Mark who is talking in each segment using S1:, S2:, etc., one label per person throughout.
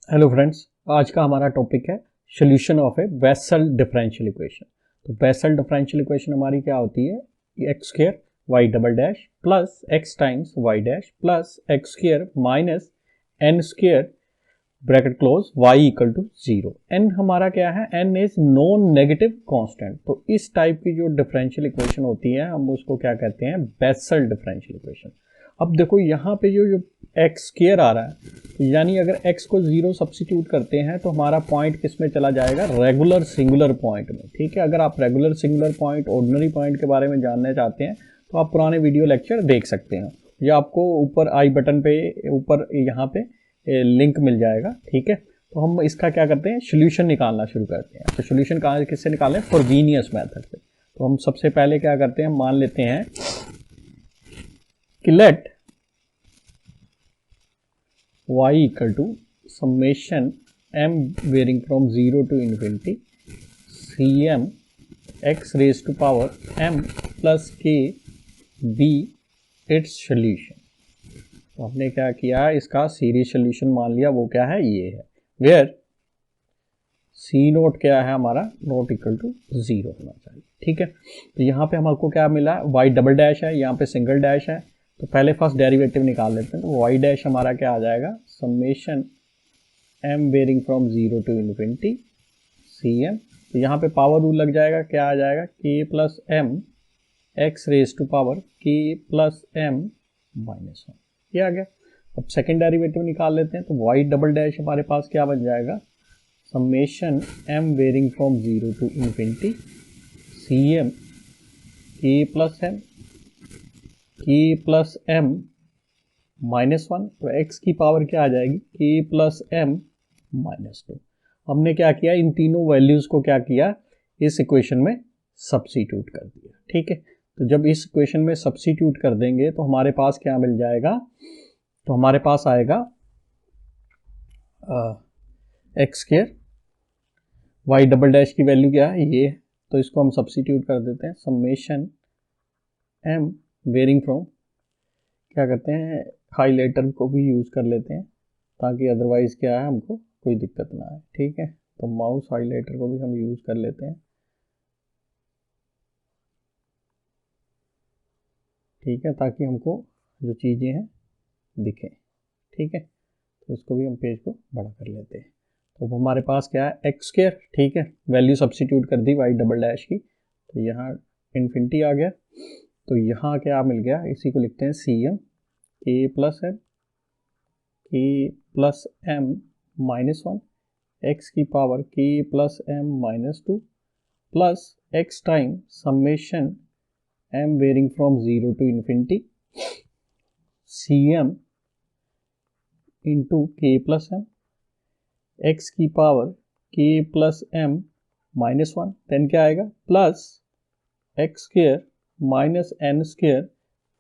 S1: Hello friends, आज का हमारा टॉपिक है solution of a Bessel differential equation. तो बेसल डिफरेंशियल इक्वेशन हमारी क्या होती है? X square y double dash plus x times y dash plus x square minus n square bracket close y equal to zero. N हमारा क्या है? N is non negative constant. तो इस type की जो डिफरेंशियल इक्वेशन होती है हम उसको क्या कहते हैं? Bessel differential equation. अब देखो यहाँ पे जो एक्स स्क्वायर आ रहा है, यानी अगर एक्स को जीरो सब्सिट्यूट करते हैं तो हमारा पॉइंट किस में चला जाएगा? रेगुलर सिंगुलर पॉइंट में। ठीक है, अगर आप regular singular point, ordinary point के बारे में जानना चाहते हैं तो आप पुराने वीडियो लेक्चर देख सकते हैं, या आपको ऊपर आई बटन पे ऊपर यहाँ पे लिंक मिल जाएगा। ठीक है, तो हम इसका क्या करते हैं? सोल्यूशन निकालना शुरू करते हैं। तो सोल्यूशन कहाँ किससे निकालें? फ्रोबेनियस मेथड से। तो हम सबसे पहले क्या करते हैं? मान लेते हैं कि let y equal to summation m varying from 0 to infinity cm x raise to power m plus k be its solution. तो हमने क्या किया? इसका सीरीज सोल्यूशन मान लिया। वो क्या है? ये है वेयर सी नोट क्या है हमारा? नोट इक्वल टू जीरो होना चाहिए। ठीक है, तो यहाँ पे हमको क्या मिला? y डबल डैश है, यहाँ पे सिंगल डैश है। तो पहले फर्स्ट डेरिवेटिव निकाल लेते हैं। तो y डैश हमारा क्या आ जाएगा? Summation m varying from 0 to infinity cm। तो यहाँ पे पावर रूल लग जाएगा। क्या आ जाएगा? k plus m x raise to power k plus m minus 1। ये आ गया। अब सेकेंड डेरिवेटिव निकाल लेते हैं। तो y डबल डैश हमारे पास क्या बन जाएगा? Summation m varying from 0 to infinity cm k plus m minus 1। तो x की पावर क्या आ जाएगी? k plus m minus 2। हमने क्या किया? इन तीनों वैल्यूज को क्या किया? इस इक्वेशन में सब्स्टिट्यूट कर दिया। ठीक है, तो जब इस इक्वेशन में सब्स्टिट्यूट कर देंगे तो हमारे पास क्या मिल जाएगा? तो हमारे पास आएगा x square, y double dash की वैल्यू क्या है? ये। तो इसको हम सब्स्टिट्यूट कर देते हैं। समेशन m वेरिंग फ्रॉम, क्या करते हैं, हाईलाइटर को भी यूज़ कर लेते हैं ताकि अदरवाइज क्या है हमको कोई दिक्कत ना आए। ठीक है, तो माउस हाईलाइटर को भी हम यूज़ कर लेते हैं। ठीक है, ताकि हमको जो चीज़ें हैं दिखें। ठीक है, तो इसको भी हम पेज को बड़ा कर लेते हैं। तो हमारे पास क्या है? X square. ठीक है, वैल्यू सब्स्टिट्यूट कर दी वाई डबल डैश की, तो यहाँ इन्फिनिटी आ गया। तो यहाँ क्या मिल गया? इसी को लिखते हैं cm k plus m minus 1 x की power k plus m minus 2 plus x time summation m varying from 0 to infinity cm into k plus m x की power k plus m minus 1। Then क्या आएगा? Plus x square minus n square,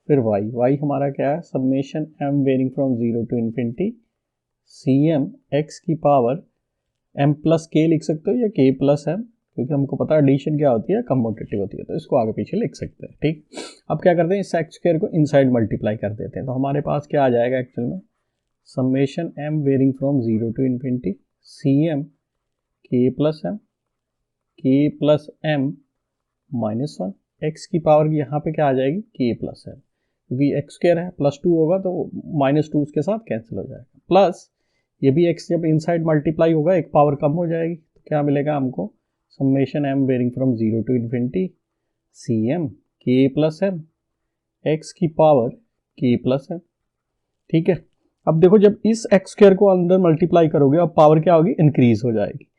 S1: फिर y हमारा क्या है? Summation m varying from 0 to infinity cm x की power m plus k लिख सकते हो या k प्लस m, क्योंकि हमको पता है एडिशन क्या होती है? कम्यूटेटिव होती है, तो इसको आगे पीछे लिख सकते हैं। ठीक, अब क्या करते हैं? इस एक्स स्क्वायर को इनसाइड मल्टीप्लाई कर देते हैं। तो हमारे पास क्या आ जाएगा एक्चुअल में? Summation m varying from 0 to infinity cm k plus m minus 1 x की पावर की यहाँ पे क्या आ जाएगी? k प्लस m, क्योंकि एक्स स्क्वायर है, प्लस 2 होगा तो माइनस 2 उसके साथ कैंसिल हो जाएगा। प्लस ये भी x जब इनसाइड मल्टीप्लाई होगा एक पावर कम हो जाएगी, तो क्या मिलेगा हमको? Summation m varying from 0 to infinity cm k plus m x की पावर k प्लस m। ठीक है, अब देखो जब इस एक्स स्क्वायर को अंदर मल्टीप्लाई करोगे अब पावर क्या होगी? इंक्रीज हो जाएगी।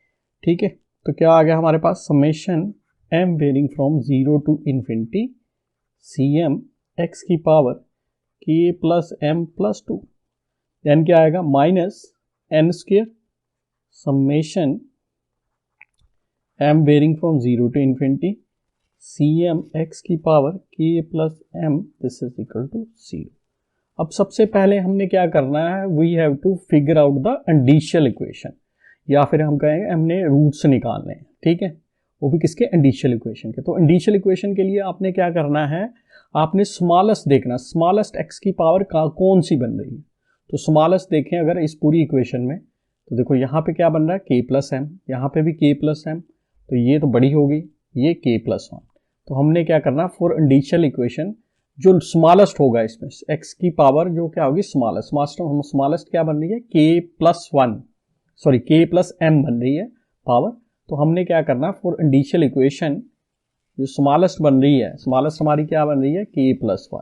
S1: ठीक है, तो क्या आ गया हमारे पास? Summation m varying from 0 to infinity cm x की power k plus m plus 2। Then क्या आएगा? Minus n square summation m varying from 0 to infinity cm x की power k plus m, this is equal to 0। अब सबसे पहले हमने क्या करना है? We have to figure out the indicial equation, या फिर हम कहेंगे हमने रूट्स निकालने हैं। ठीक है, वो भी किसके? इंडिशियल इक्वेशन के। तो इंडिशियल इक्वेशन के लिए आपने क्या करना है? आपने स्मॉलेस्ट देखना, स्मॉलेस्ट एक्स की पावर कौन सी बन रही है। तो स्मॉलेस्ट देखें अगर इस पूरी इक्वेशन में, तो देखो यहाँ पे क्या बन रहा है k प्लस एम, यहाँ पे भी k प्लस एम, तो ये तो बड़ी हो गई, ये k प्लस वन। तो हमने क्या करना, फॉर इंडिशियल इक्वेशन जो स्मॉलेस्ट होगा इसमें x की पावर जो क्या होगी स्मॉलेस्ट क्या बन रही है k plus one, sorry k plus m बन रही है पावर। तो हमने क्या करना, फॉर इंडिशियल इक्वेशन जो स्मॉलेस्ट बन रही है, स्मॉलेस्ट हमारी क्या बन रही है k प्लस वन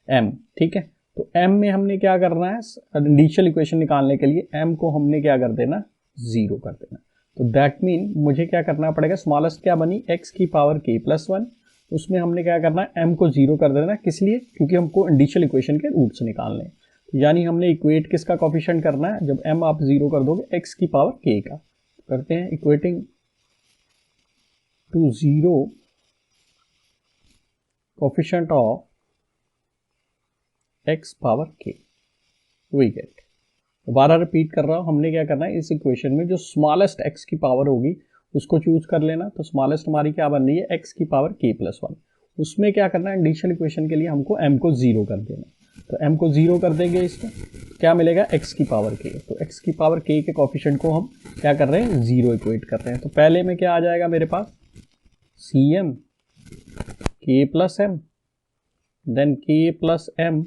S1: m, ठीक है। तो m में हमने क्या करना है, इंडिशियल इक्वेशन निकालने के लिए m को हमने क्या कर देना, 0 कर देना। तो दैट मीन मुझे क्या करना पड़ेगा, स्मॉलेस्ट क्या बनी x की पावर k प्लस वन, उसमें हमने क्या करना है m को 0 कर देना। किस लिए, क्योंकि हमको इंडिशियल इक्वेशन के रूट्स निकालने हैं। यानी हमने इक्वेट किसका कोफिशिएंट करना है, जब m आप 0 कर दोगे x की पावर k का। करते हैं equating to 0 coefficient of x power k, we get. दोबारा रिपीट कर रहा हूँ, हमने क्या करना है, इस इक्वेशन में जो स्मॉलेस्ट x की पावर होगी उसको चूज कर लेना। तो स्मॉलेस्ट हमारी क्या बन रही है, x की पावर k प्लस वन। उसमें क्या करना है, इंडिशियल इक्वेशन के लिए हमको m को 0 कर देना। तो m को 0 कर देंगे, इसमें क्या मिलेगा, x की पावर k। तो x की पावर k के कोफिशिएंट को हम क्या कर रहे हैं, 0 इक्वेट कर रहे हैं। तो पहले में क्या आ जाएगा मेरे पास, cm k plus m, then k plus m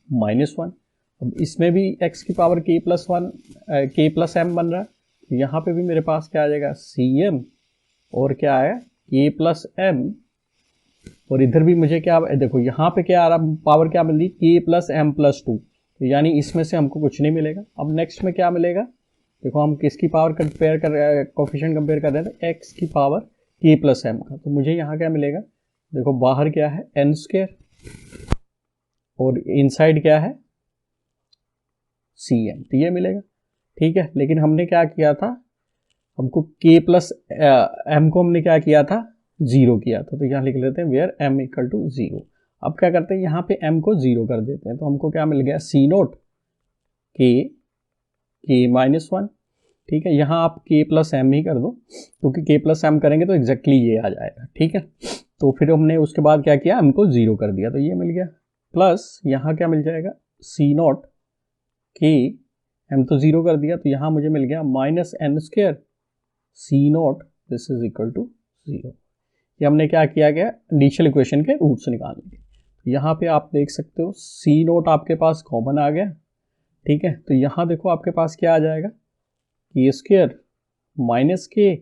S1: minus one. अब इसमें भी x की power k plus one, k plus m बन रहा है। तो यहाँ पे भी मेरे पास क्या आ जाएगा, cm और क्या है, k प्लस m, और इधर भी मुझे क्या, देखो यहाँ पे क्या आ रहा, पावर क्या मिल रही, k plus m plus two. तो यानी इसमें से हमको कुछ नहीं मिलेगा। अब नेक्स्ट में क्या मिलेगा, देखो हम किसकी पावर कंपेयर कर रहे हैं, कोफिशिएंट कंपेयर कर रहे हैं, तो x की पावर k प्लस m का। तो मुझे यहाँ क्या मिलेगा, देखो बाहर क्या है n स्क्वायर और इनसाइड क्या है cm, तो ये मिलेगा, ठीक है। लेकिन हमने क्या किया था, हमको k प्लस m को हमने क्या किया था, 0 किया था। तो यहाँ लिख लेते हैं वेयर m इक्वल टू 0। अब क्या करते हैं, यहाँ पे m को 0 कर देते हैं। तो हमको क्या मिल गया, c note k minus one, ठीक है। यहाँ आप k प्लस m ही कर दो, क्योंकि k प्लस m करेंगे तो एग्जैक्टली ये आ जाएगा, ठीक है। तो फिर हमने उसके बाद क्या किया, m को 0 कर दिया, तो ये मिल गया। प्लस यहाँ क्या मिल जाएगा, c नॉट k, m तो 0 कर दिया, तो यहाँ मुझे मिल गया minus n square c naught, this is equal to 0। ये हमने क्या किया गया, इंडिशियल इक्वेशन के रूट्स निकालने के। यहाँ पे आप देख सकते हो c नॉट आपके पास कॉमन आ गया, ठीक है। तो यहाँ देखो आपके पास क्या आ जाएगा, k square minus k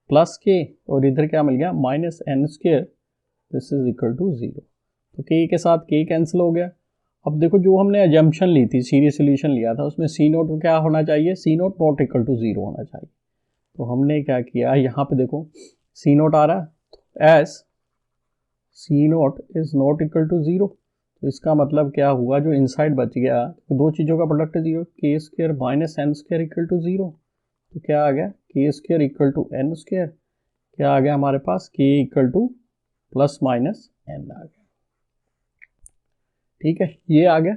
S1: plus k, और इधर क्या मिल गया, minus n square, this is equal to 0। तो k के साथ k कैंसिल हो गया। अब देखो जो हमने अजम्पशन ली थी, सीरीज सोल्यूशन लिया था, उसमें c नोट क्या होना चाहिए, c naught not equal to 0 होना चाहिए। तो हमने क्या किया, यहाँ पे देखो c नोट आ रहा है, as c naught is not equal to 0। तो इसका मतलब क्या हुआ, जो इनसाइड बच गया, तो दो चीज़ों का प्रोडक्ट है 0, k square minus n square equal to 0। तो क्या आ गया, k square equal to n square, क्या आ गया हमारे पास, k equal to plus minus n आ गया, ठीक है, ये आ गया।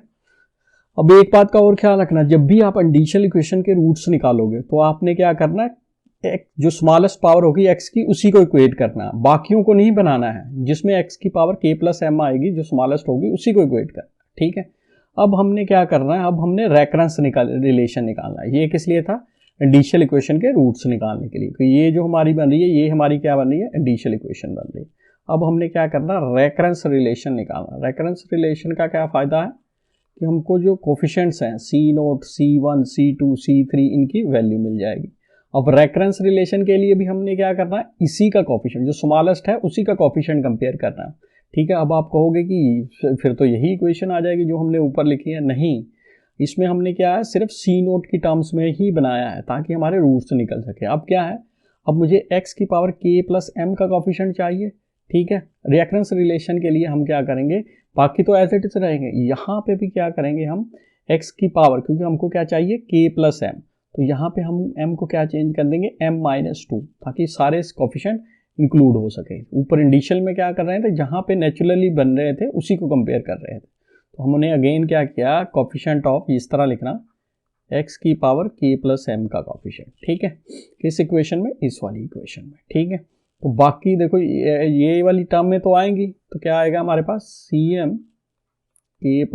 S1: अब एक बात का और ख्याल रखना, जब भी आप इंडिशियल इक्वेशन के रूट्स निकालोगे तो आपने क्या करना है, जो स्मॉलेस्ट पावर होगी x की उसी को इक्वेट करना है, बाकियों को नहीं बनाना है। जिसमें x की पावर k प्लस m आएगी, जो स्मॉलेस्ट होगी उसी को इक्वेट करना, ठीक है। अब हमने क्या करना है, अब हमने रेफरेंस रिलेशन निकालना है। ये किस लिए था, इंडिशियल इक्वेशन के रूट्स निकालने के लिए। तो ये जो हमारी बन रही है, ये हमारी क्या बन रही है, इंडिशियल इक्वेशन बन रही है। अब हमने क्या करना, रेफरेंस रिलेशन निकालना। रेफरेंस रिलेशन का क्या फ़ायदा है कि हमको जो कोफिशिएंट्स हैं c note, c1, c2, c3, इनकी वैल्यू मिल जाएगी। अब रेफरेंस रिलेशन के लिए भी हमने क्या करना है, इसी का कोफिशिएंट जो स्मॉलेस्ट है उसी का कोफिशिएंट कंपेयर करना है, ठीक है। अब आप कहोगे कि फिर तो यही इक्वेशन आ जाएगी जो हमने ऊपर लिखी है। नहीं, इसमें हमने क्या है, सिर्फ c नोट की टर्म्स में ही बनाया है ताकि हमारे रूट्स निकल सके। अब क्या है, अब मुझे x की पावर k प्लस m का कोफिशिएंट चाहिए, ठीक है। रेफरेंस रिलेशन के लिए हम क्या करेंगे, बाकी तो एज इट इज रहेंगे, यहाँ पे भी क्या करेंगे हम, x की पावर, क्योंकि हमको क्या चाहिए, k प्लस m, तो यहाँ पे हम m को क्या चेंज कर देंगे, m माइनस टू, ताकि सारे कोफिशिएंट इंक्लूड हो सके। ऊपर इंडिशियल में क्या कर रहे थे, जहाँ पे नेचुरली बन रहे थे उसी को कंपेयर कर रहे थे। तो हमने अगेन क्या किया, कोफिशिएंट ऑफ इस तरह लिखना, x की पावर k प्लस m का कोफिशिएंट, ठीक है। किस इक्वेशन में, इस वाली इक्वेशन में, ठीक है। तो बाकी देखो ये वाली टर्म में तो आएंगी, तो क्या आएगा हमारे पास, cm k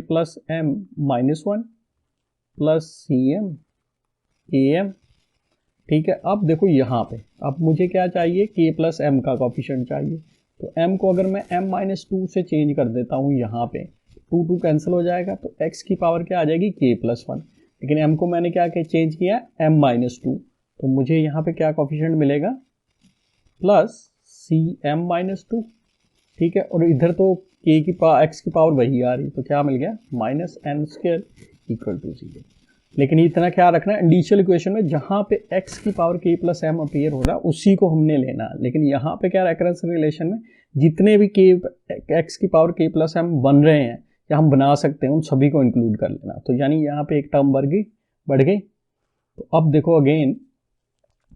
S1: plus m minus one, plus CM AM, ठीक है। अब देखो यहाँ पे अब मुझे क्या चाहिए, K प्लस M का कोफिशिएंट चाहिए। तो M को अगर मैं M-2 से चेंज कर देता हूँ यहाँ पे, 2 कैंसिल हो जाएगा, तो x की पावर क्या आ जाएगी, K प्लस 1। लेकिन M को मैंने क्या चेंज किया, M-2, तो मुझे यहाँ पे क्या कोफिशिएंट मिलेगा, प्लस CM-2, ठीक है। और इधर तो x की पावर वही आ रही, तो क्या मिल गया, -n² इक्वल टू 0। लेकिन इतना क्या रखना, इंडिशियल इक्वेशन में जहाँ पे x की power K plus M appear हो रहा है उसी को हमने लेना। लेकिन यहाँ पे क्या, रेफरेंस रिलेशन में जितने भी x की पावर K प्लस M बन रहे हैं या हम बना सकते हैं, उन सभी को इंक्लूड कर लेना। तो यानी यहाँ पे एक टर्म बढ़ गई। तो अब देखो अगेन,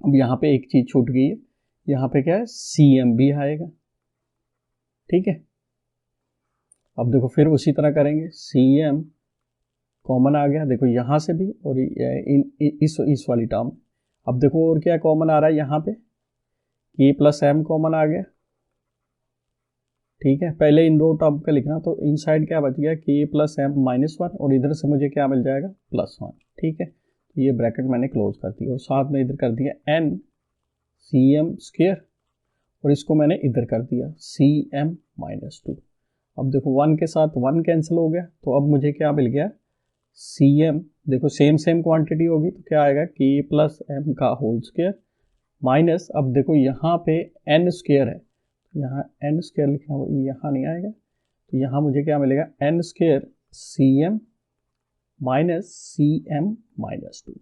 S1: अब यहाँ पे एक चीज छूट गई है, यहाँ पे क्या है, CM भी आएगा, ठीक है। अब देखो फिर उसी तरह करेंगे, CM कॉमन आ गया, देखो यहाँ से भी और इस वाली टर्म। अब देखो और क्या कॉमन आ रहा है, यहाँ पे K प्लस M कॉमन आ गया, ठीक है। पहले इन दो टर्म का लिखना, तो इन साइड क्या बच गया, K प्लस M-1, और इधर से मुझे क्या मिल जाएगा, +1, ठीक है। ये ब्रैकेट मैंने क्लोज कर दी और साथ में इधर कर दिया NCM², और इसको मैंने इधर कर दिया CM-2। अब देखो 1 के साथ 1 कैंसिल हो गया, तो अब मुझे क्या मिल गया, CM, देखो सेम क्वांटिटी होगी तो क्या आएगा, K प्लस M का होल स्क्वायर माइनस, अब देखो यहाँ पे n² है, यहाँ n² लिखना, यहाँ नहीं आएगा, तो यहाँ मुझे क्या मिलेगा, n² CM माइनस CM-2।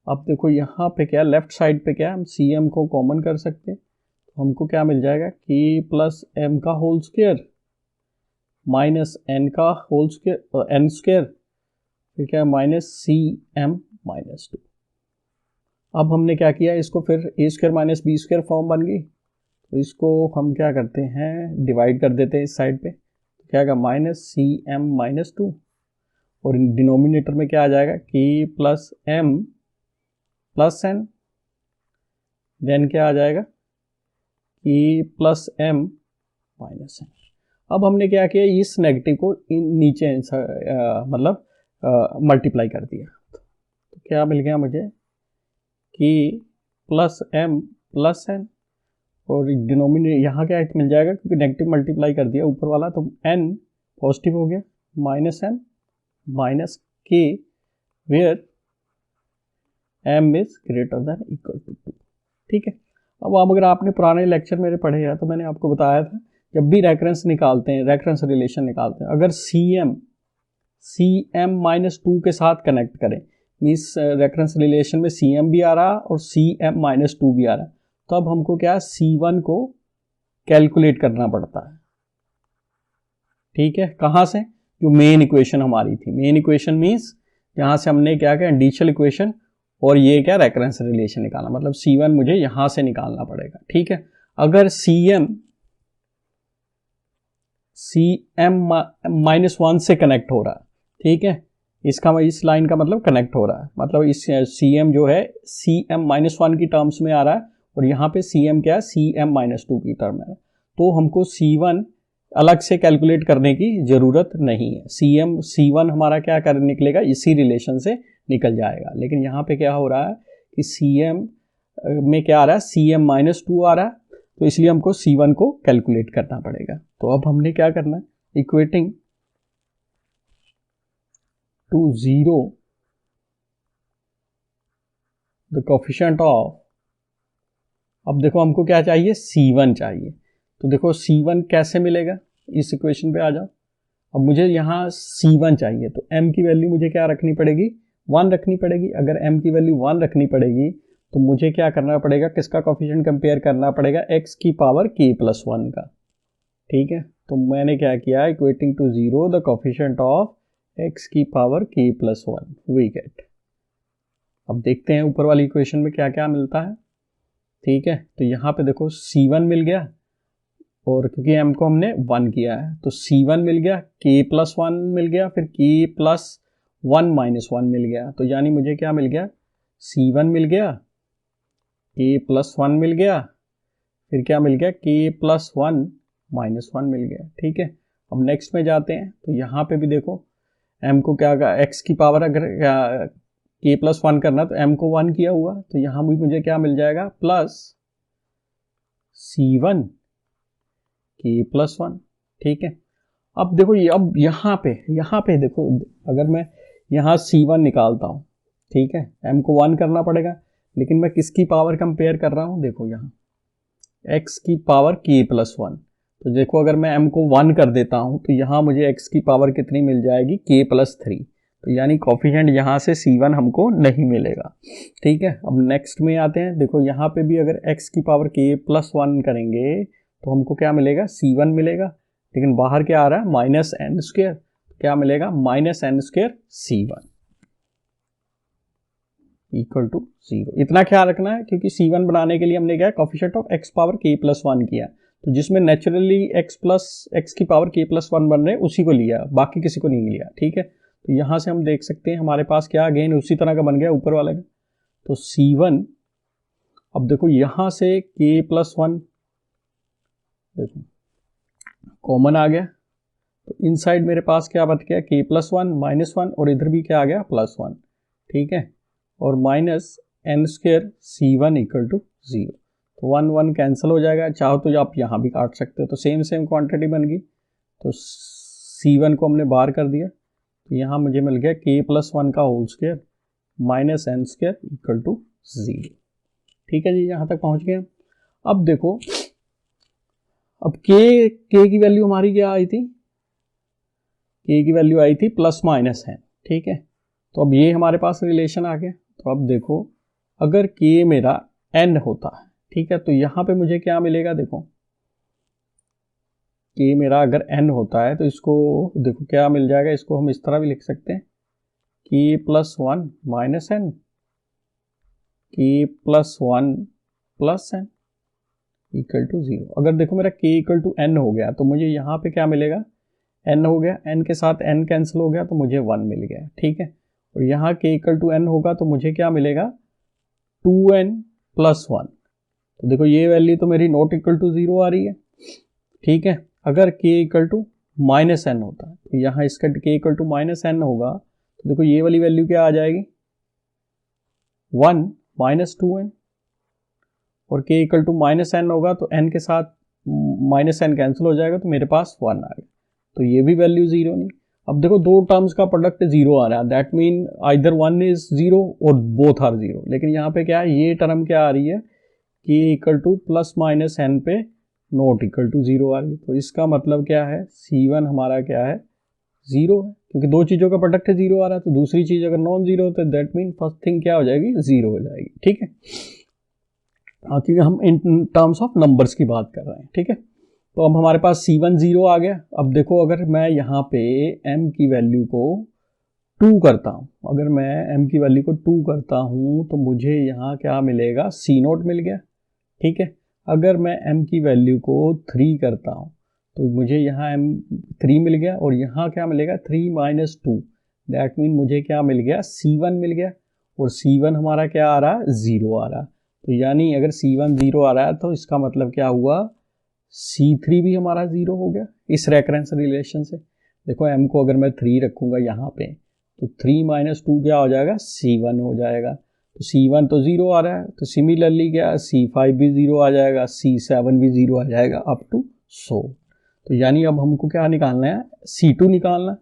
S1: अब देखो यहाँ पे क्या, लेफ्ट साइड पे क्या, हम CM को कॉमन कर सकते हैं, तो हमको क्या मिल जाएगा, K प्लस M का होल स्क्वायर माइनस n का होल स्क्वायर, n², फिर क्या, माइनस CM-2। अब हमने क्या किया, इसको फिर a² माइनस b² फॉर्म बन गई, तो इसको हम क्या करते हैं, डिवाइड कर देते हैं इस साइड पे, तो क्या आएगा, -CM-2, और डिनोमिनेटर में क्या आ जाएगा, K plus M plus n, then क्या आ जाएगा, K plus M minus n। अब हमने क्या किया, इस नेगेटिव को नीचे मतलब मल्टीप्लाई कर दिया, तो क्या मिल गया मुझे, K plus M plus n, और डिनोमिनेटर यहाँ क्या मिल जाएगा, क्योंकि नेगेटिव मल्टीप्लाई कर दिया ऊपर वाला, तो n पॉजिटिव हो गया, -n minus K where M is greater than equal to 2, ठीक है। अब अगर आपने पुराने लेक्चर मेरे पढ़े हैं तो मैंने आपको बताया था, जब भी रेफरेंस निकालते हैं, रेफरेंस रिलेशन निकालते हैं, अगर CM-2 के साथ कनेक्ट करें, मीन्स रेफरेंस रिलेशन में CM भी आ रहा और CM-2 भी आ रहा, तो अब हमको क्या, C1 को कैलकुलेट करना पड़ता है, ठीक है। कहाँ से, जो मेन इक्वेशन हमारी थी, मेन इक्वेशन मीन्स यहाँ से हमने क्या किया, इंडिशियल इक्वेशन, और ये क्या, रेफरेंस रिलेशन निकालना, मतलब C1 मुझे यहाँ से निकालना पड़ेगा, ठीक है। अगर CM-1 से कनेक्ट हो रहा है, ठीक है, इसका इस लाइन का मतलब कनेक्ट हो रहा है, मतलब इस CM जो है CM-1 की टर्म्स में आ रहा है, और यहाँ पे CM क्या है, CM-2 की टर्म है, तो हमको C1 अलग से कैलकुलेट करने की जरूरत नहीं है। C1 हमारा क्या कर निकलेगा, इसी रिलेशन से निकल जाएगा। लेकिन यहाँ पे क्या हो रहा है कि CM में क्या आ रहा है, CM-2 आ रहा है, तो इसलिए हमको C1 को कैलकुलेट करना पड़ेगा। तो अब हमने क्या करना है, equating to 0 the coefficient of, अब देखो हमको क्या चाहिए, C1 चाहिए, तो देखो C1 कैसे मिलेगा, इस इक्वेशन पे आ जाओ। अब मुझे यहाँ C1 चाहिए, तो M की वैल्यू मुझे क्या रखनी पड़ेगी, 1 रखनी पड़ेगी। अगर M की वैल्यू 1 रखनी पड़ेगी तो मुझे क्या करना पड़ेगा, किसका कोफिशिएंट कंपेयर करना पड़ेगा, x की पावर K प्लस 1 का, ठीक है। तो मैंने क्या किया, equating to 0 the coefficient of x की power K plus 1 we get. अब देखते हैं ऊपर वाली इक्वेशन में क्या क्या मिलता है, ठीक है। तो यहाँ पे देखो C1 मिल गया, और क्योंकि M को हमने 1 किया है तो C1 मिल गया, K प्लस 1 मिल गया, फिर K प्लस 1 माइनस 1 मिल गया, तो यानी मुझे क्या मिल गया, C1 मिल गया, K प्लस 1 मिल गया, फिर क्या मिल गया, K प्लस 1 माइनस 1 मिल गया, ठीक है। अब नेक्स्ट में जाते हैं, तो यहाँ पे भी देखो m को क्या, x की पावर अगर k प्लस 1 करना तो m को 1 किया हुआ, तो यहाँ भी मुझे क्या मिल जाएगा प्लस c1 k प्लस 1। ठीक है, अब देखो ये, अब यहाँ पे देखो, अगर मैं यहाँ c1 निकालता हूँ, ठीक है, m को 1 करना पड़ेगा, लेकिन मैं किसकी पावर कंपेयर कर रहा हूँ, देखो यहाँ x की पावर k प्लस 1। तो देखो अगर मैं m को 1 कर देता हूँ तो यहाँ मुझे x की पावर कितनी मिल जाएगी, k प्लस 3। तो यानी कॉफिशिएंट यहाँ से c1 हमको नहीं मिलेगा। ठीक है, अब नेक्स्ट में आते हैं। देखो यहाँ पे भी अगर x की पावर k प्लस 1 करेंगे तो हमको क्या मिलेगा, c1 मिलेगा, लेकिन बाहर क्या आ रहा है, माइनस एन स्क्वायर, क्या मिलेगा, minus n square c1 equal to 0। इतना ख्याल रखना है क्योंकि c1 बनाने के लिए हमने क्या, coefficient of x power k plus 1 किया, तो जिसमें नेचुरली x की पावर k प्लस 1 बन रहे उसी को लिया, बाकी किसी को नहीं लिया। ठीक है, तो यहाँ से हम देख सकते हैं हमारे पास क्या अगेन उसी तरह का बन गया ऊपर वाले का, तो c1। अब देखो यहाँ से k प्लस 1 देखो कॉमन आ गया, तो इनसाइड मेरे पास क्या बच गया, k प्लस 1 माइनस 1, और इधर भी क्या आ गया, प्लस 1। ठीक है, और minus n square c1 equal to 0। तो 1 1 कैंसिल हो जाएगा, चाहो तो आप यहाँ भी काट सकते हो, तो सेम क्वांटिटी बन गई। तो c1 को हमने बाहर कर दिया, तो यहाँ मुझे मिल गया k प्लस 1 का whole square minus n square equal to 0। ठीक है जी, यहाँ तक पहुँच गए। अब देखो, अब k की वैल्यू हमारी क्या आई थी, k की वैल्यू आई थी प्लस माइनस है। ठीक है, तो अब ये हमारे पास रिलेशन आ गया। तो अब देखो अगर k मेरा n होता है, ठीक है, तो यहाँ पे मुझे क्या मिलेगा, देखो k मेरा अगर n होता है तो इसको देखो क्या मिल जाएगा, इसको हम इस तरह भी लिख सकते हैं, k plus 1 minus n, k plus 1 plus n equal to 0। अगर देखो मेरा k इक्वल टू n हो गया तो मुझे यहाँ पे क्या मिलेगा, n हो गया, n के साथ n कैंसिल हो गया तो मुझे 1 मिल गया। ठीक है, और यहाँ k इक्वल टू n होगा तो मुझे क्या मिलेगा, 2n प्लस 1। तो देखो ये वैल्यू तो मेरी नॉट इक्वल टू 0 आ रही है। ठीक है, अगर k equal to minus n होता है तो यहाँ इसका k equal to minus n होगा, तो देखो ये वाली वैल्यू क्या आ जाएगी, 1 माइनस 2n, और k equal to minus n होगा तो n के साथ माइनस एन कैंसिल हो जाएगा तो मेरे पास 1 आ गया, तो ये भी वैल्यू 0 नहीं। अब देखो दो टर्म्स का प्रोडक्ट 0 आ रहा है, दैट मीन आइदर 1 इज 0 और बोथ आर 0। लेकिन यहाँ पे क्या है, ये टर्म क्या आ रही है, k equal to plus minus n पे नॉट इक्वल टू 0 आ रही है। तो इसका मतलब क्या है, c1 हमारा क्या है, 0 है, क्योंकि दो चीज़ों का प्रोडक्ट 0 आ रहा है, तो दूसरी चीज़ अगर नॉन 0 हो तो दैट मीन फर्स्ट थिंग क्या हो जाएगी, 0 हो जाएगी। ठीक है, क्योंकि हम इन टर्म्स ऑफ नंबर्स की बात कर रहे हैं। ठीक है, तो अब हमारे पास c1 0 आ गया। अब देखो अगर मैं यहाँ पे m की वैल्यू को 2 करता हूँ, अगर मैं m की वैल्यू को 2 करता हूँ तो मुझे यहाँ क्या मिलेगा, c0 मिल गया। ठीक है, अगर मैं m की वैल्यू को 3 करता हूँ तो मुझे यहाँ m3 मिल गया, और यहाँ क्या मिलेगा, 3 माइनस 2, दैट मीन मुझे क्या मिल गया, c1 मिल गया, और c1 हमारा क्या आ रहा है, 0 आ रहा। तो यानी अगर c1 0 आ रहा है तो इसका मतलब क्या हुआ, c3 भी हमारा 0 हो गया इस रेफरेंस रिलेशन से। देखो m को अगर मैं 3 रखूँगा यहाँ पे तो 3 माइनस 2 क्या हो जाएगा, c1 हो जाएगा। तो c1 तो 0 आ रहा है, तो सिमिलरली क्या, c5 भी 0 आ जाएगा, c7 भी 0 आ जाएगा अप टू 100। तो यानी अब हमको क्या निकालना है, c2 निकालना।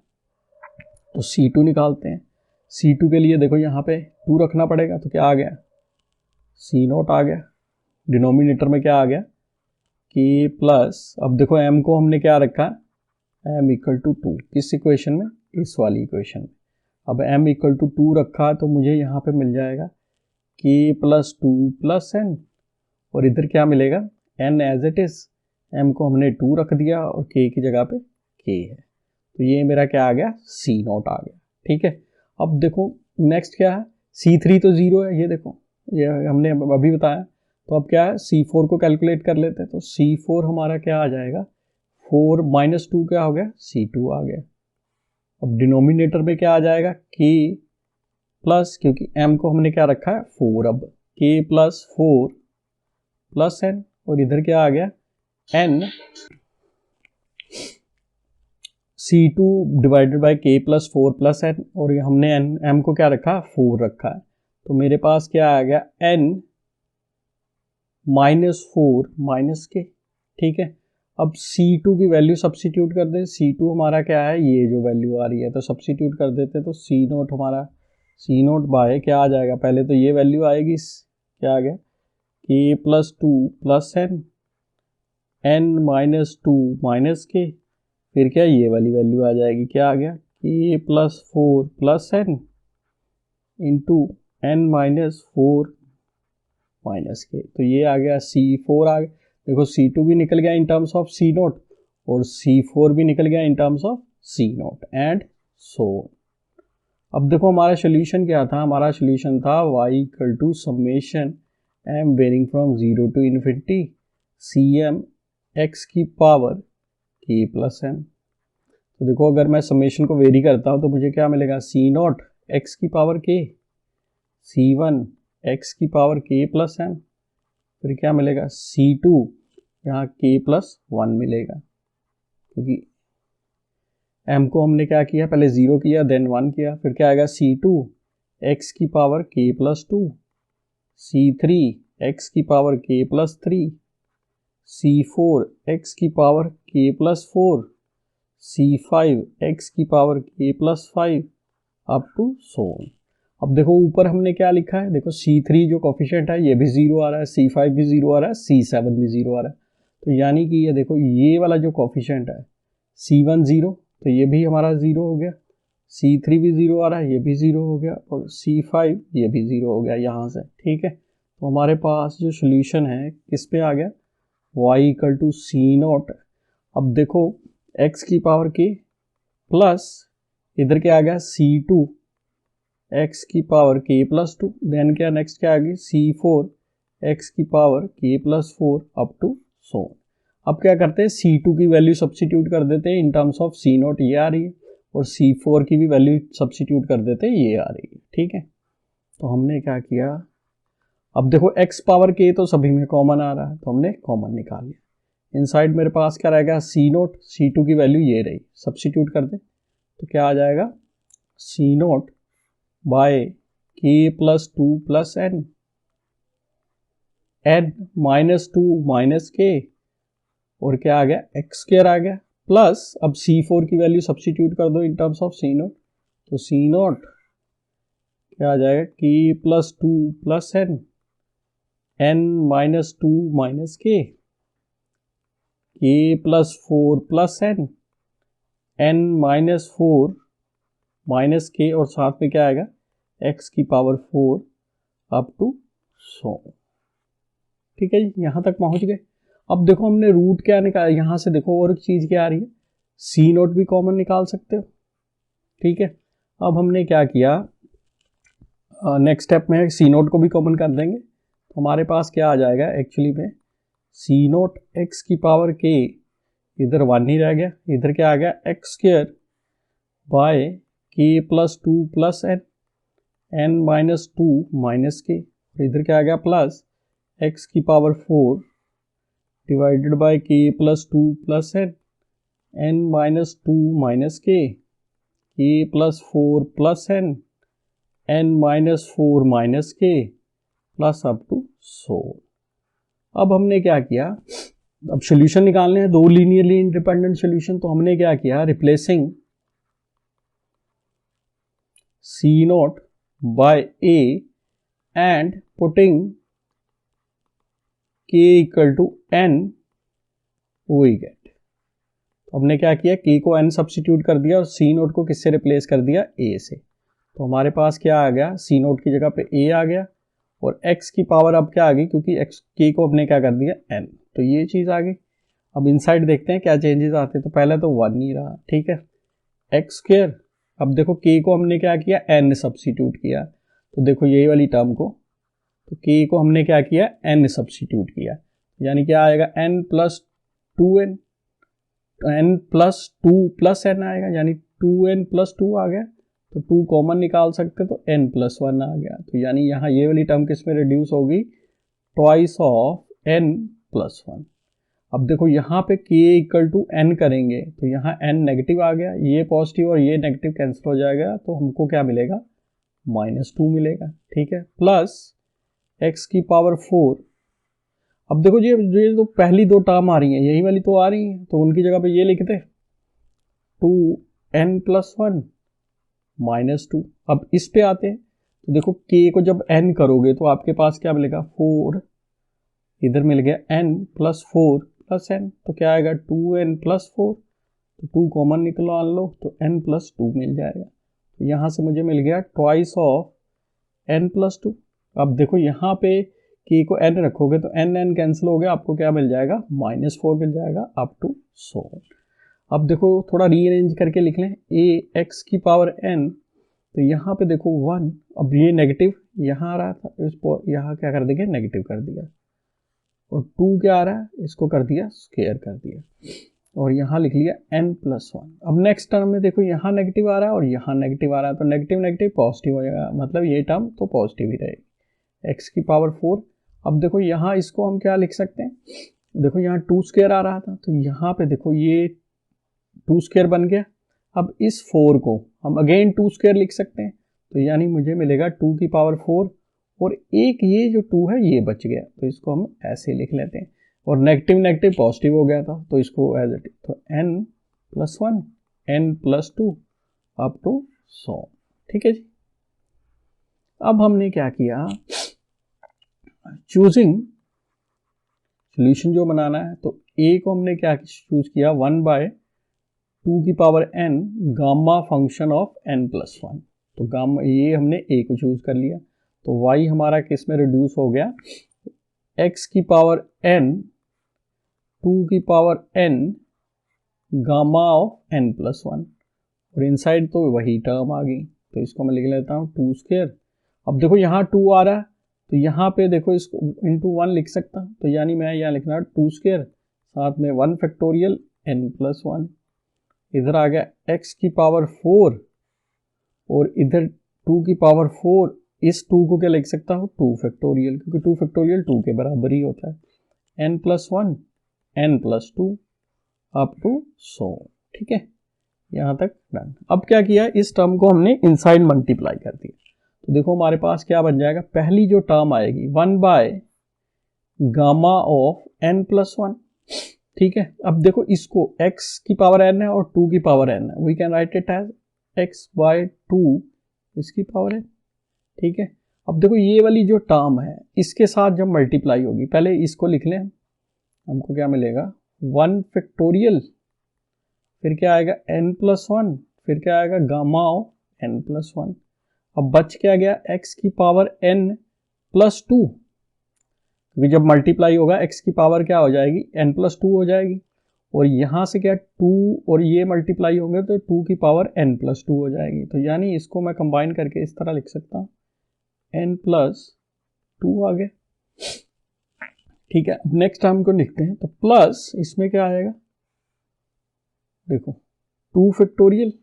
S1: तो c2 निकालते हैं। c2 के लिए देखो यहाँ पे 2 रखना पड़ेगा, तो क्या आ गया, c0 आ गया, डिनोमिनेटर में क्या आ गया, k प्लस, अब देखो m को हमने क्या रखा, m इक्वल टू 2, किस इक्वेशन में, इस वाली इक्वेशन में। अब m इक्वल टू 2 रखा तो मुझे यहाँ पे मिल जाएगा k प्लस 2 प्लस n, और इधर क्या मिलेगा, n as it is, m को हमने 2 रख दिया और k की जगह पे k है, तो ये मेरा क्या आ गया, c0 आ गया। ठीक है, अब देखो नेक्स्ट क्या है, c3 तो 0 है, ये देखो ये हमने अभी बताया। तो अब क्या है, c4 को कैलकुलेट कर लेते हैं। तो c4 हमारा क्या आ जाएगा, 4 माइनस 2 क्या हो गया, c2 आ गया। अब डिनोमिनेटर में क्या आ जाएगा, k प्लस, क्योंकि m को हमने क्या रखा है 4, अब k प्लस 4 प्लस n, और इधर क्या आ गया n C2 divided by K plus 4 plus N, और हमने M को क्या रखा, 4 रखा है। तो मेरे पास क्या आ गया, N -4 माइनस K। ठीक है, अब C2 की वैल्यू सब्सिट्यूट कर दें। C2 हमारा क्या है, ये जो वैल्यू आ रही है, तो सब्सिट्यूट कर देते, तो C0 हमारा C0 बाय क्या आ जाएगा, पहले तो ये वैल्यू आएगी, क्या आ गया, K plus 2 plus N -2 minus K, फिर क्या ये वाली वैल्यू आ जाएगी, क्या आ गया, K plus 4 plus N into N -4 minus K। तो ये आ गया C4 आ गया। देखो C2 भी निकल गया इन टर्म्स ऑफ C0 और C4 भी निकल गया in terms of C0 and so. अब देखो हमारा सोल्यूशन क्या था, हमारा सोल्यूशन था y equal to summation m varying from 0 to infinity Cm x की पावर k प्लस m। तो देखो अगर मैं समेशन को वेरी करता हूँ तो मुझे क्या मिलेगा, C0 x की पावर k, C1 x की पावर k प्लस m, फिर क्या मिलेगा, C2 यहाँ k प्लस 1 मिलेगा, क्योंकि m को हमने क्या किया, पहले 0 किया देन 1 किया, फिर क्या आएगा, C2 x की power k plus 2, C3 x की power k plus 3, C4 x की power k plus 4, C5 x की power k plus 5 up to so on. अब देखो ऊपर हमने क्या लिखा है, देखो C3 जो कोफिशिएंट है ये भी 0 आ रहा है, C5 भी 0 आ रहा है, C7 भी 0 आ रहा है। तो यानी कि ये देखो ये वाला जो कोफिशिएंट है C1 0, तो ये भी हमारा 0 हो गया, C3 भी 0 आ रहा है, ये भी 0 हो गया, और C5 ये भी 0 हो गया यहाँ से। ठीक है, तो हमारे पास जो सोल्यूशन है किस पे आ गया, y इक्वल टू C0। अब देखो x की पावर k प्लस इधर क्या आ गया, C2 x की पावर k प्लस 2, देन क्या नेक्स्ट क्या आ गई, C4 x की power k plus 4 up to so. अब क्या करते हैं, C2 की वैल्यू सब्सिट्यूट कर देते हैं इन टर्म्स ऑफ C0, ये आ रही है, और C4 की भी वैल्यू सब्सिट्यूट कर देते हैं, ये आ रही है। ठीक है, तो हमने क्या किया, अब देखो x पावर k तो सभी में कॉमन आ रहा है, तो हमने कॉमन निकाल लिया। इनसाइड मेरे पास क्या रहेगा, C0, C2 की वैल्यू ये रही, सब्सिट्यूट कर दे तो क्या आ जाएगा, C0 by k plus 2 plus n, n -2 minus k, और क्या आ गया, x स्क्वायर आ गया, प्लस अब C4 की वैल्यू सब्सिट्यूट कर दो इन टर्म्स ऑफ C0, तो C0 क्या आ जाएगा, k plus 2 plus n -2 minus k plus 4 plus n -4 minus k, और साथ में क्या आएगा, x की पावर 4 अप टू सो। ठीक है जी, यहाँ तक पहुँच गए। अब देखो हमने रूट क्या निकाला, यहाँ से देखो और एक चीज़ क्या आ रही है, C0 भी कॉमन निकाल सकते हो। ठीक है, अब हमने क्या किया, नेक्स्ट स्टेप में C0 को भी कॉमन कर देंगे, तो हमारे पास क्या आ जाएगा, एक्चुअली में C0 x की पावर k, इधर 1 ही रह गया, इधर क्या आ गया, x square by k plus 2 plus n -2 minus k, इधर क्या आ गया, प्लस x की power 4 divided by k plus 2 plus n -2 minus k plus 4 plus n -4 minus k plus up to so. अब हमने क्या किया, अब सोल्यूशन निकालने हैं, दो लीनियरली इंडिपेंडेंट सोल्यूशन, तो हमने क्या किया, replacing C0 by a and putting k equal to n, we get. हमने क्या किया, k को n सब्सिट्यूट कर दिया और C0 को किससे रिप्लेस कर दिया, a से। तो हमारे पास क्या आ गया, C0 की जगह पे a आ गया, और x की पावर अब क्या आ गई, क्योंकि k को हमने क्या कर दिया, n, तो ये चीज़ आ गई। अब इनसाइड देखते हैं क्या चेंजेस आते हैं, तो पहले तो 1 नहीं रहा, ठीक है, x स्क्वायर, अब देखो k को हमने क्या किया, n सब्सिट्यूट किया, तो देखो यही वाली टर्म को, तो k को हमने क्या किया, n सब्सिट्यूट किया, यानी क्या आएगा, n plus 2n, n plus 2 plus n आएगा, यानी 2n प्लस 2 आ गया, तो 2 कॉमन निकाल सकते, तो n प्लस 1 आ गया, तो यानी यहाँ ये वाली टर्म किस में रिड्यूस होगी, ट्वाइस ऑफ n प्लस 1। अब देखो यहाँ पे k इक्वल टू n करेंगे तो यहाँ n नेगेटिव आ गया, ये पॉजिटिव और ये नेगेटिव कैंसिल हो जाएगा, तो हमको क्या मिलेगा, -2 मिलेगा। ठीक है, प्लस x की पावर 4। अब देखो जी, ये तो पहली दो टर्म आ रही हैं, यही वाली तो आ रही हैं, तो उनकी जगह पे ये लिखते 2n+1 -2। अब इस पे आते हैं तो देखो k को जब n करोगे तो आपके पास क्या मिलेगा, 4, इधर मिल गया n+4 + n, तो क्या आएगा 2n+4, तो 2 कॉमन निकलवा लो तो n+2 मिल जाएगा। तो यहाँ से मुझे मिल गया ट्वाइस ऑफ n+2। अब देखो यहाँ पे k को n रखोगे तो n कैंसिल हो गया, आपको क्या मिल जाएगा, -4 मिल जाएगा अप टू 100। अब देखो थोड़ा रीअरेंज करके लिख लें, a x की पावर n, तो यहाँ पे देखो 1, अब ये नेगेटिव यहाँ आ रहा था, इसको यहाँ क्या कर देंगे, नेगेटिव कर दिया, और 2 क्या आ रहा है, इसको कर दिया स्क्वायर कर दिया, और यहाँ लिख लिया n+1। अब नेक्स्ट टर्म में देखो यहाँ नेगेटिव आ रहा है और यहाँ नेगेटिव आ रहा है, तो नेगेटिव नेगेटिव पॉजिटिव हो जाएगा, मतलब ये टर्म तो पॉजिटिव ही रहेगी, x की पावर 4। अब देखो यहाँ इसको हम क्या लिख सकते हैं, देखो यहाँ 2 स्क्वायर आ रहा था, तो यहाँ पे देखो ये 2 स्क्वायर बन गया। अब इस 4 को हम अगेन 2 स्क्वायर लिख सकते हैं, तो यानी मुझे मिलेगा 2 की पावर 4, और एक ये जो 2 है ये बच गया, तो इसको हम ऐसे लिख लेते हैं, और नेगेटिव नेगेटिव पॉजिटिव हो गया था, तो इसको एज इट, तो n+1 n+2 अप टू 100। ठीक है जी। अब हमने क्या किया, चूजिंग सोल्यूशन जो बनाना है, तो a को हमने क्या चूज किया, 1/2 की power n gamma function of n+1, तो गामा ये हमने a को चूज कर लिया, तो y हमारा किस में रिड्यूस हो गया, x की पावर n 2 की power n gamma of n+1, और इनसाइड तो वही टर्म आ गई, तो इसको मैं लिख लेता हूँ 2 स्क्वायर। अब देखो यहाँ 2 आ रहा है, तो यहाँ पे देखो इसको इंटू 1 लिख सकता हूँ, तो यानी मैं यहाँ लिखना 2 स्क्वायर साथ में 1 फैक्टोरियल n+1, इधर आ गया x की पावर 4, और इधर 2 की पावर 4, इस 2 को क्या लिख सकता हूँ, 2 फैक्टोरियल, क्योंकि 2 फैक्टोरियल 2 के बराबर ही होता है, n+1 n+2 अप टू 100। ठीक है, यहाँ तक डन। अब क्या किया, इस टर्म को हमने इनसाइड मल्टीप्लाई कर दिया, तो देखो हमारे पास क्या बन जाएगा, पहली जो टर्म आएगी 1/गामा ऑफ n+1। ठीक है, अब देखो इसको x की पावर n है और 2 की पावर n है, we can write it as x/2 इसकी पावर n। ठीक है, अब देखो ये वाली जो टर्म है इसके साथ जब मल्टीप्लाई होगी, पहले इसको लिख लें, हमको क्या मिलेगा, 1 फैक्टोरियल, फिर क्या आएगा n+1, फिर क्या आएगा गामा ऑफ n+1। अब बच क्या गया, x की पावर n+2, क्योंकि जब मल्टीप्लाई होगा x की पावर क्या हो जाएगी, n+2 हो जाएगी, और यहाँ से क्या 2 और ये मल्टीप्लाई होंगे तो 2 की पावर n+2 हो जाएगी, तो यानी इसको मैं कंबाइन करके इस तरह लिख सकता हूँ n+2 आ गया। ठीक है, अब नेक्स्ट टर्म को लिखते हैं, तो प्लस इसमें क्या आएगा, देखो 2 फैक्टोरियल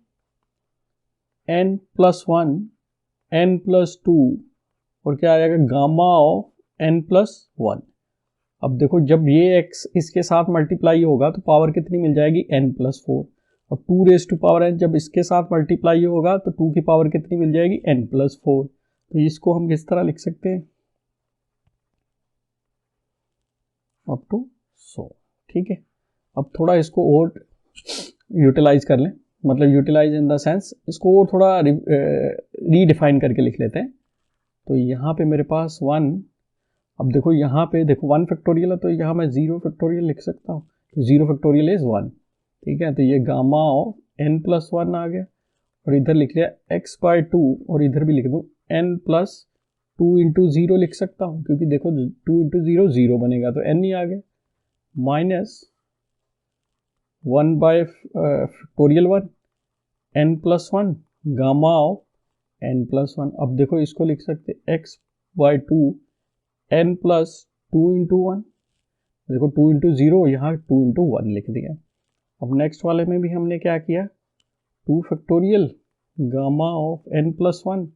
S1: n+1 n+2, और क्या आएगा गामा ऑफ n+1। अब देखो जब ये x इसके साथ मल्टीप्लाई होगा तो पावर कितनी मिल जाएगी, n+4, और 2n जब इसके साथ मल्टीप्लाई होगा तो 2 की पावर कितनी मिल जाएगी, n+4। तो इसको हम किस तरह लिख सकते हैं, अप टू 100। ठीक है, अब थोड़ा इसको और यूटिलाइज कर लें, मतलब यूटिलाइज इन द सेंस इसको और थोड़ा रीडिफाइन करके लिख लेते हैं। तो यहाँ पे मेरे पास 1, अब देखो यहाँ पे देखो 1 फैक्टोरियल है, तो यहाँ मैं 0 फैक्टोरियल लिख सकता हूँ, 0 फैक्टोरियल इज 1। ठीक है, तो ये गामा ऑफ n+1 आ गया, और इधर लिख लिया x/2, और इधर भी लिख दूँ n+2 इंटू 0 लिख सकता हूँ, क्योंकि देखो 2 इंटू 0 0 बनेगा, तो n ही आ गया, -1/(1) n+1 गामा ऑफ n+1। अब देखो इसको लिख सकते x/2 n+2 इंटू 1, देखो 2 इंटू 0, यहाँ 2 इंटू 1 लिख दिया। अब नेक्स्ट वाले में भी हमने क्या किया, 2 factorial gamma of n+1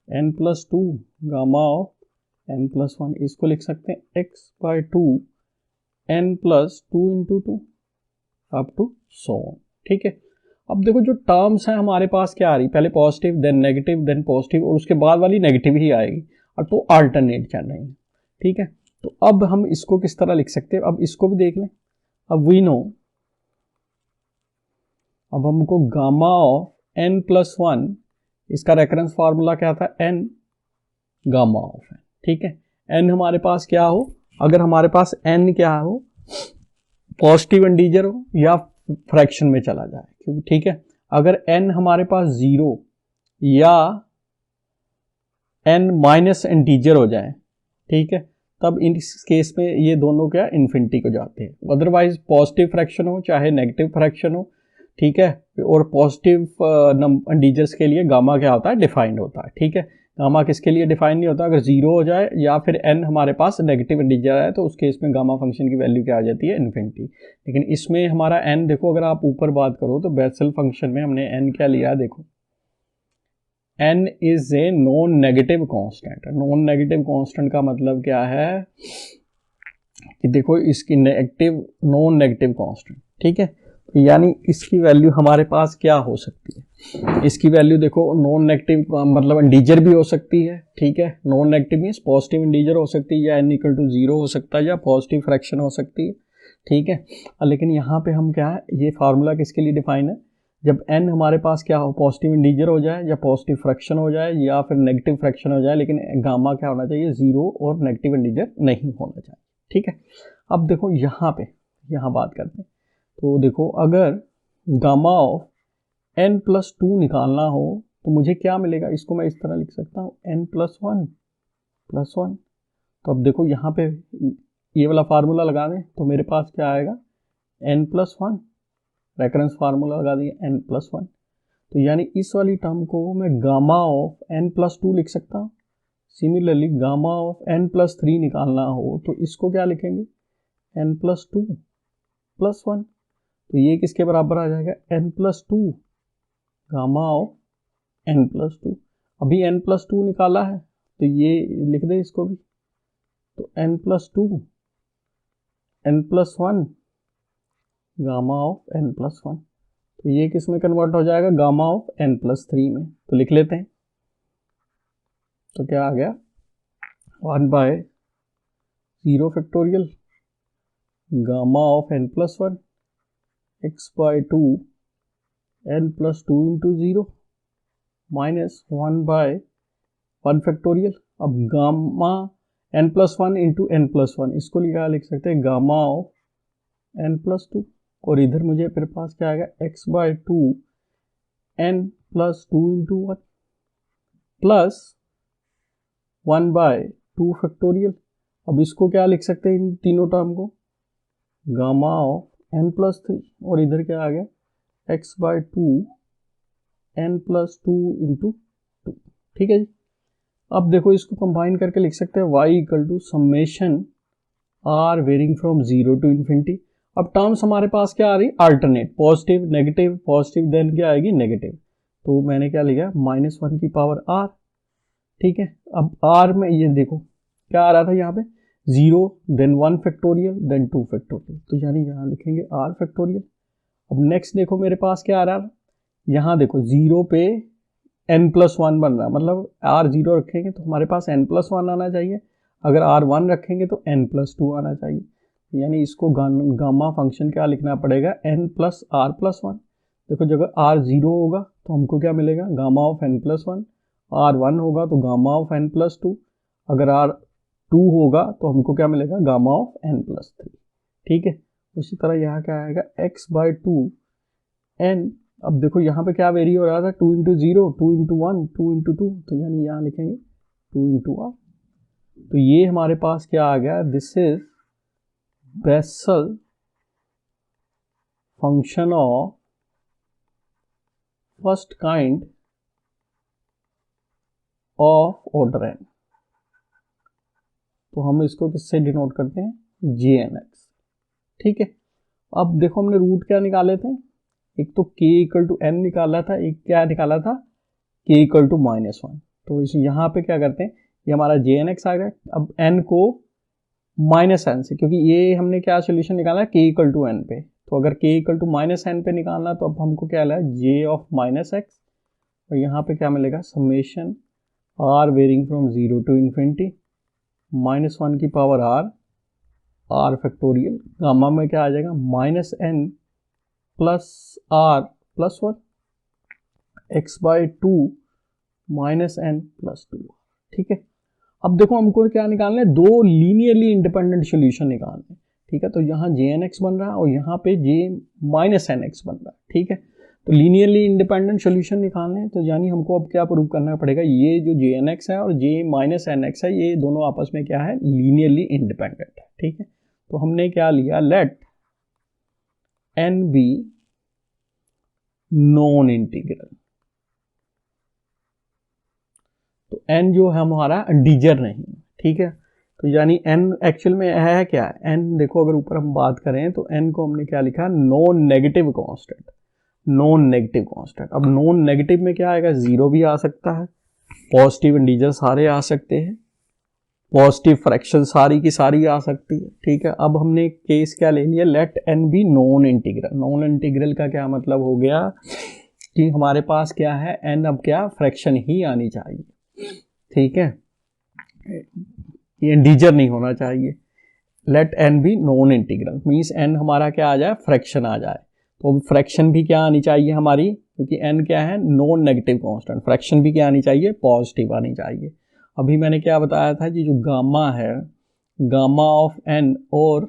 S1: n+2 gamma of n+1, इसको लिख सकते हैं x/2 n plus 2 into 2 up to so on. ठीक है, अब देखो जो टर्म्स हैं हमारे पास क्या आ रही, पहले positive then negative then positive और उसके बाद वाली नेगेटिव ही आएगी, और तो अल्टरनेट चल रही है। ठीक है, तो अब हम इसको किस तरह लिख सकते हैं, अब इसको भी देख लें। अब वी नो, अब हमको गामा ऑफ n प्लस 1, इसका रेफरेंस फार्मूला क्या था, n गामा ऑफ n। ठीक है, n हमारे पास क्या हो, अगर हमारे पास n क्या हो, पॉजिटिव इंटीजर हो या फ्रैक्शन में चला जाए, क्योंकि ठीक है अगर n हमारे पास 0 या n माइनस इंटीजर हो जाए, ठीक है, तब इस केस में ये दोनों क्या इन्फिनिटी को जाते हैं। अदरवाइज पॉजिटिव फ्रैक्शन हो चाहे नेगेटिव फ्रैक्शन हो, ठीक है, और पॉजिटिव इंटीजर्स के लिए गामा क्या होता है, डिफाइंड होता है। ठीक है, गामा किसके लिए डिफाइन नहीं होता, अगर 0 हो जाए या फिर n हमारे पास नेगेटिव इंटीजर है तो उस केस में गामा फंक्शन की वैल्यू क्या आ जाती है, इन्फिनिटी। लेकिन इसमें हमारा n देखो, अगर आप ऊपर बात करो तो बेसल फंक्शन में हमने n क्या लिया, देखो n is a non negative constant. Non negative constant का मतलब क्या है कि देखो इसकी नेगेटिव, नॉन नेगेटिव कांस्टेंट। ठीक है, यानी इसकी वैल्यू हमारे पास क्या हो सकती है, इसकी वैल्यू देखो नॉन नेगेटिव मतलब इंटीजर भी हो सकती है। ठीक है, non negative means positive integer हो सकती है या n इक्वल टू 0 हो सकता है या पॉजिटिव फ्रैक्शन हो सकती है। ठीक है, लेकिन यहाँ पे हम क्या है, ये फार्मूला किसके लिए डिफाइन है, जब n हमारे पास क्या हो, पॉजिटिव इंटीजर हो जाए या पॉजिटिव फ्रैक्शन हो जाए या फिर नेगेटिव फ्रैक्शन हो जाए, लेकिन गामा क्या होना चाहिए, 0 और नेगेटिव इंटीजर नहीं होना चाहिए। ठीक है, अब देखो यहाँ पे, यहाँ बात करते हैं, तो देखो अगर गामा ऑफ n प्लस 2 निकालना हो तो मुझे क्या मिलेगा, इसको मैं इस तरह लिख सकता हूँ n प्लस 1 प्लस 1। तो अब देखो यहाँ पे ये वाला फार्मूला लगा दें तो मेरे पास क्या आएगा, n प्लस 1, रेफरेंस फार्मूला लगा दिया n प्लस 1। तो यानी इस वाली टर्म को मैं गामा ऑफ n प्लस 2 लिख सकता हूँ। Similarly gamma of n plus 3 निकालना हो तो इसको क्या लिखेंगे, n प्लस 2 प्लस 1। तो ये किसके बराबर आ जाएगा, n plus 2 gamma of n plus 2। अभी n प्लस 2 निकाला है तो ये लिख दे इसको भी, तो n plus 2 n plus 1 gamma of n plus 1। तो ये किस में कन्वर्ट हो जाएगा, गामा ऑफ n प्लस 3 में। तो लिख लेते हैं, तो क्या आ गया, 1 by 0 factorial gamma of n plus 1 x by 2 n plus 2 into 0 minus 1 by 1 factorial. अब gamma n plus 1 into n plus 1, इसको लिख सकते हैं गामा ऑफ n प्लस 2, और इधर मुझे मेरे पास क्या आएगा, x by 2 n plus 2 into 1 plus 1 by 2 factorial. अब इसको क्या लिख सकते हैं, इन तीनों टर्म को, गामा ऑफ n प्लस 3, और इधर क्या आ गया, x by 2 n plus 2 into 2। ठीक है जी, अब देखो इसको कंबाइन करके लिख सकते हैं y equal to summation r varying from 0 to infinity. अब टर्म्स हमारे पास क्या आ रही, alternate, positive negative positive, then क्या आएगी नेगेटिव। तो मैंने क्या लिखा, -1 की पावर r। ठीक है, अब r में ये देखो क्या आ रहा था, यहाँ पे 0 देन 1 फैक्टोरियल देन 2 फैक्टोरियल, तो यानी यहाँ लिखेंगे r फैक्टोरियल। अब नेक्स्ट देखो मेरे पास क्या आ रहा है, यहाँ देखो 0 पे n प्लस 1 बन रहा है, मतलब r 0 रखेंगे तो हमारे पास n प्लस 1 आना चाहिए, अगर r 1 रखेंगे तो n प्लस 2 आना चाहिए। यानी इसको गामा फंक्शन क्या लिखना पड़ेगा, n प्लस r प्लस 1। देखो जब r 0 होगा तो हमको क्या मिलेगा, gamma of n plus 1, r 1 होगा तो गामा ऑफ n प्लस 2, अगर r 2 होगा तो हमको क्या मिलेगा, गामा ऑफ n प्लस 3। ठीक है, उसी तरह यहाँ क्या आएगा, x बाय 2 n। अब देखो यहाँ पे क्या वेरी हो रहा था, 2 इंटू 0 2 इंटू 1 2 इंटू 2, तो यानी यहाँ लिखेंगे 2 इंटू r। तो ये हमारे पास क्या आ गया, this is Bessel function of first kind of order n। तो हम इसको किससे डिनोट करते हैं, jnx। ठीक है, अब देखो हमने रूट क्या निकाले थे, एक तो k इक्वल टू n निकाला था, एक क्या निकाला था, k इक्वल टू -1। तो इस यहाँ पे क्या करते हैं, ये हमारा jnx आ गया। अब n को माइनस एन से, क्योंकि ये हमने क्या सोल्यूशन निकाला है k इक्वल टू एन पे, तो अगर k equal to minus n पे निकालना तो अब हमको क्या है j ऑफ माइनस एक्स, और यहाँ पे क्या मिलेगा summation r varying from 0 to infinity minus 1 की पावर r फैक्टोरियल, गामा में क्या आ जाएगा minus n plus r plus 1 x by two minus n plus 2। ठीक है, अब देखो हमको क्या निकालना है, दो लीनियरली इंडिपेंडेंट सोल्यूशन निकालने हैं। ठीक है, तो यहाँ जे एन एक्स बन रहा है और यहाँ पे जे माइनस एन एक्स बन रहा है। ठीक है, तो लीनियरली इंडिपेंडेंट सोल्यूशन निकालने हैं, तो यानी हमको अब क्या प्रूव करना पड़ेगा, ये जो जे एन एक्स है और जे माइनस एन एक्स है ये दोनों आपस में क्या है लीनियरली इंडिपेंडेंट है। ठीक है, तो हमने क्या लिया, let n be non integral, तो n जो है हमारा इंटीजर नहीं है। ठीक है, तो यानी n एक्चुअल में है क्या है, n देखो अगर ऊपर हम बात करें तो n को हमने क्या लिखा, non negative constant, non negative constant. अब नॉन नेगेटिव में क्या आएगा, जीरो भी आ सकता है, पॉजिटिव इंटीजर सारे आ सकते हैं, पॉजिटिव फ्रैक्शन सारी की सारी आ सकती है। ठीक है, अब हमने केस क्या ले लिया, let n be non integral. Non integral का क्या मतलब हो गया कि हमारे पास क्या है n अब क्या फ्रैक्शन ही आनी चाहिए। ठीक है, ये इंटीजर नहीं होना चाहिए। Let n be non integral means n हमारा क्या आ जाए, फ्रैक्शन आ जाए, तो फ्रैक्शन भी क्या आनी चाहिए हमारी, क्योंकि एन क्या है नॉन नेगेटिव कांस्टेंट, फ्रैक्शन भी क्या आनी चाहिए, पॉजिटिव आनी चाहिए। अभी मैंने क्या बताया था कि जो गामा है, गामा ऑफ एन और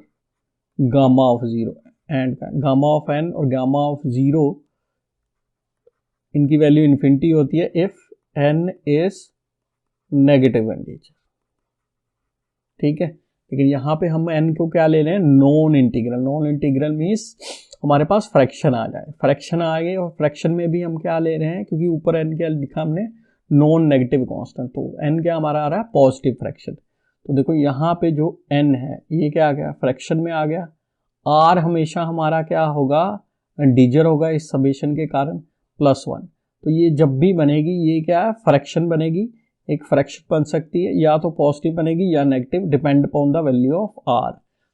S1: gamma of zero, and gamma of n और गामा ऑफ जीरो इनकी वैल्यू इन्फिनिटी होती है if n is negative integer. ठीक है, लेकिन यहाँ पे हम n को क्या ले रहे हैं, non integral. Non integral means हमारे पास फ्रैक्शन आ जाए, फ्रैक्शन आ गए, और फ्रैक्शन में भी हम क्या ले रहे हैं, क्योंकि ऊपर n क्या लिखा हमने नॉन नेगेटिव कांस्टेंट, तो n क्या हमारा आ रहा है पॉजिटिव फ्रैक्शन। तो देखो यहाँ पे जो n है ये क्या आ गया, फ्रैक्शन में आ गया। r हमेशा हमारा क्या होगा, इंटीजर होगा इस समेशन के कारण, प्लस 1। तो ये जब भी बनेगी ये क्या है फ्रैक्शन बनेगी, एक फ्रैक्शन बन सकती है, या तो पॉजिटिव बनेगी या negative, depend upon the value of r।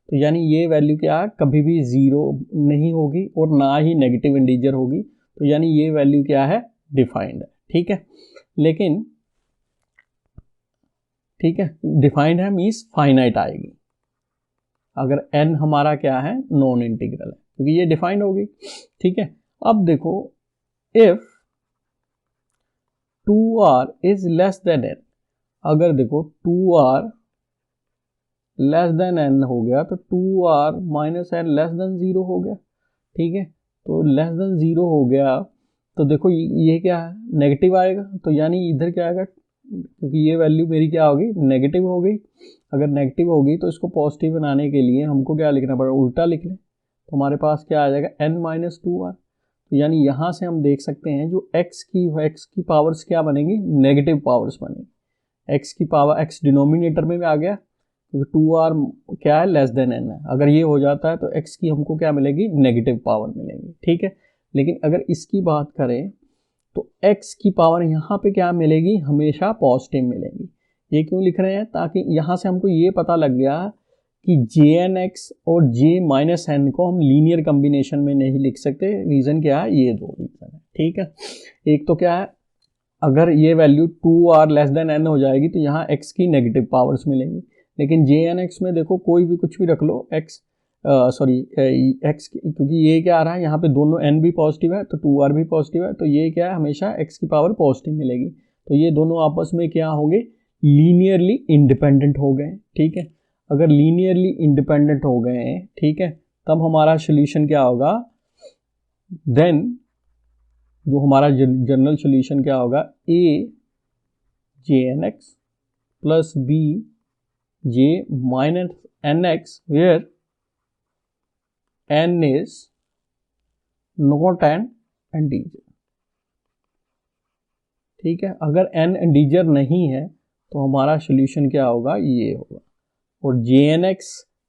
S1: तो यानी ये वैल्यू क्या है, कभी भी जीरो नहीं होगी और ना ही नेगेटिव इंटीजर होगी, तो यानी ये वैल्यू क्या है, डिफाइंड है। ठीक है, लेकिन ठीक है डिफाइंड है मीन्स फाइनाइट आएगी अगर n हमारा क्या है नॉन इंटीग्रल है, क्योंकि ये डिफाइंड होगी। ठीक है, अब देखो if 2r is less than n, अगर देखो 2r लेस देन n हो गया तो 2r minus n less than 0 हो गया। ठीक है, तो लेस देन 0 हो गया तो देखो ये क्या है, नेगेटिव आएगा, तो यानी इधर क्या आएगा, क्योंकि ये वैल्यू मेरी क्या होगी, नेगेटिव हो गई। अगर नेगेटिव होगी तो इसको पॉजिटिव बनाने के लिए हमको क्या लिखना पड़ेगा, उल्टा लिख लें, तो हमारे पास क्या आ जाएगा n माइनस 2r। तो यानी यहाँ से हम देख सकते हैं जो x की पावर्स क्या बनेगी, नेगेटिव पावर्स बनेगी। x की पावर x डिनोमिनेटर में भी आ गया, क्योंकि 2r क्या है लेस देन n है, अगर ये हो जाता है तो x की हमको क्या मिलेगी, नेगेटिव पावर मिलेगी। ठीक है, लेकिन अगर इसकी बात करें तो x की पावर यहाँ पे क्या मिलेगी, हमेशा पॉजिटिव मिलेगी। ये क्यों लिख रहे हैं, ताकि यहाँ से हमको ये पता लग गया कि jnx और j माइनस एन को हम लीनियर कॉम्बिनेशन में नहीं लिख सकते। रीज़न क्या है, ये दो रीज़न है। ठीक है, एक तो क्या है, अगर ये value 2r less than n हो जाएगी तो यहाँ x की नेगेटिव पावर्स मिलेंगी, लेकिन jnx में देखो कोई भी कुछ भी रख लो x x, क्योंकि ये क्या आ रहा है यहाँ पे दोनों n भी पॉजिटिव है तो 2r भी पॉजिटिव है, तो ये क्या है हमेशा x की पावर पॉजिटिव मिलेगी। तो ये दोनों आपस में क्या होंगे, लीनियरली इंडिपेंडेंट हो गए। ठीक है, अगर लीनियरली इंडिपेंडेंट हो गए, ठीक है, तब हमारा सोल्यूशन क्या होगा, देन जो हमारा जनरल सोल्यूशन क्या होगा, a jnx plus b j minus nx where n is not an integer. ठीक है, अगर n इंटीजर नहीं है तो हमारा सोल्यूशन क्या होगा, ये होगा। और jnx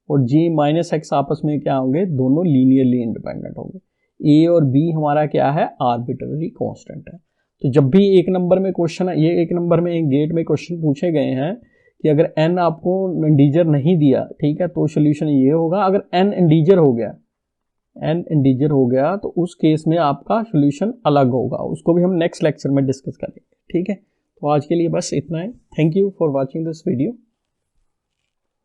S1: और j माइनस एक्स आपस में क्या होंगे, दोनों लीनियरली इंडिपेंडेंट होंगे। a और b हमारा क्या है, आर्बिट्ररी कांस्टेंट है। तो जब भी एक नंबर में क्वेश्चन, ये एक नंबर में एक गेट में क्वेश्चन पूछे गए हैं कि अगर n आपको इंटीजर नहीं दिया, ठीक है, तो सोल्यूशन ये होगा। अगर n इंटीजर हो गया तो उस केस में आपका सोल्यूशन अलग होगा, उसको भी हम नेक्स्ट लेक्चर में डिस्कस करेंगे, ठीक है। तो आज के लिए बस इतना है। Thank you for watching this video.